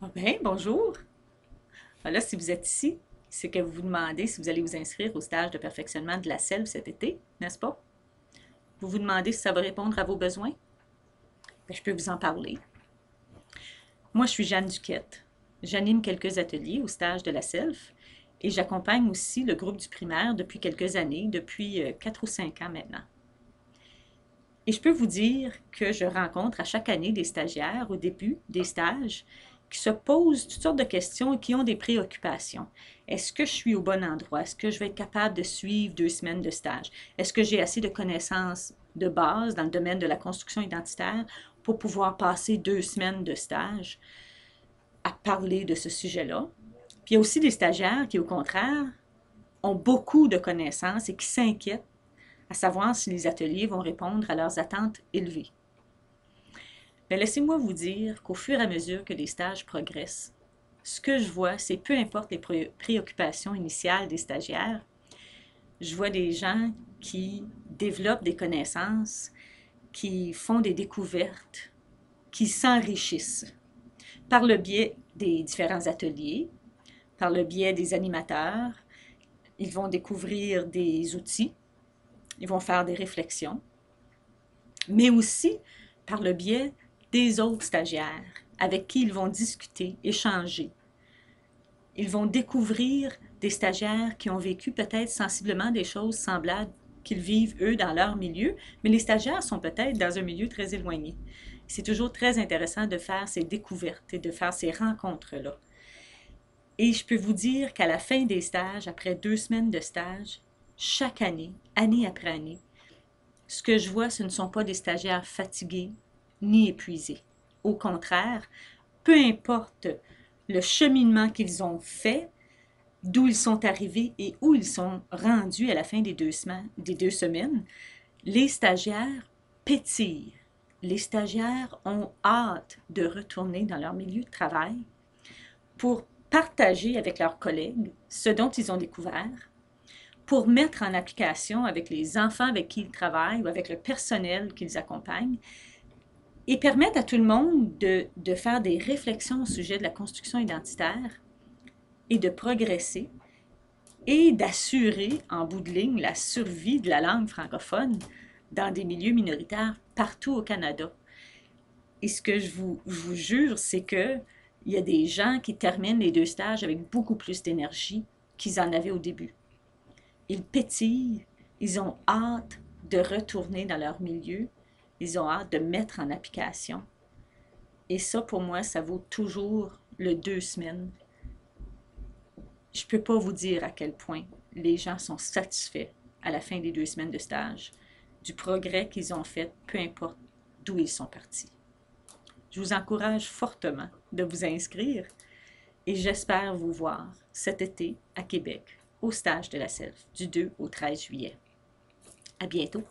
Ah ben, bonjour. Ah là, si vous êtes ici, c'est que vous vous demandez si vous allez vous inscrire au stage de perfectionnement de la self cet été, n'est-ce pas? Vous vous demandez si ça va répondre à vos besoins? Ben, je peux vous en parler. Moi, je suis Jeanne Duquette. J'anime quelques ateliers au stage de la self et j'accompagne aussi le groupe du primaire depuis quelques années, depuis 4 ou 5 ans maintenant. Et je peux vous dire que je rencontre à chaque année des stagiaires au début des stages qui se posent toutes sortes de questions et qui ont des préoccupations. Est-ce que je suis au bon endroit? Est-ce que je vais être capable de suivre 2 semaines de stage? Est-ce que j'ai assez de connaissances de base dans le domaine de la construction identitaire pour pouvoir passer 2 semaines de stage à parler de ce sujet-là? Puis il y a aussi des stagiaires qui, au contraire, ont beaucoup de connaissances et qui s'inquiètent à savoir si les ateliers vont répondre à leurs attentes élevées. Mais laissez-moi vous dire qu'au fur et à mesure que les stages progressent, ce que je vois, c'est peu importe les préoccupations initiales des stagiaires, je vois des gens qui développent des connaissances, qui font des découvertes, qui s'enrichissent par le biais des différents ateliers, par le biais des animateurs. Ils vont découvrir des outils, ils vont faire des réflexions, mais aussi par le biais des autres stagiaires avec qui ils vont discuter, échanger. Ils vont découvrir des stagiaires qui ont vécu peut-être sensiblement des choses semblables qu'ils vivent eux dans leur milieu, mais les stagiaires sont peut-être dans un milieu très éloigné. C'est toujours très intéressant de faire ces découvertes et de faire ces rencontres-là. Et je peux vous dire qu'à la fin des stages, après 2 semaines de stage, chaque année, année après année, ce que je vois, ce ne sont pas des stagiaires fatigués ni épuisés. Au contraire, peu importe le cheminement qu'ils ont fait, d'où ils sont arrivés et où ils sont rendus à la fin des 2 semaines, les stagiaires pétillent. Les stagiaires ont hâte de retourner dans leur milieu de travail pour partager avec leurs collègues ce dont ils ont découvert, pour mettre en application avec les enfants avec qui ils travaillent ou avec le personnel qu'ils accompagnent et permettre à tout le monde de faire des réflexions au sujet de la construction identitaire et de progresser et d'assurer en bout de ligne la survie de la langue francophone dans des milieux minoritaires partout au Canada. Et ce que je vous jure, c'est que il y a des gens qui terminent les 2 stages avec beaucoup plus d'énergie qu'ils en avaient au début. Ils pétillent, ils ont hâte de retourner dans leur milieu, ils ont hâte de mettre en application. Et ça, pour moi, ça vaut toujours le 2 semaines. Je ne peux pas vous dire à quel point les gens sont satisfaits à la fin des 2 semaines de stage du progrès qu'ils ont fait, peu importe d'où ils sont partis. Je vous encourage fortement de vous inscrire et j'espère vous voir cet été à Québec au stage de la SELF du 2 au 13 juillet. À bientôt!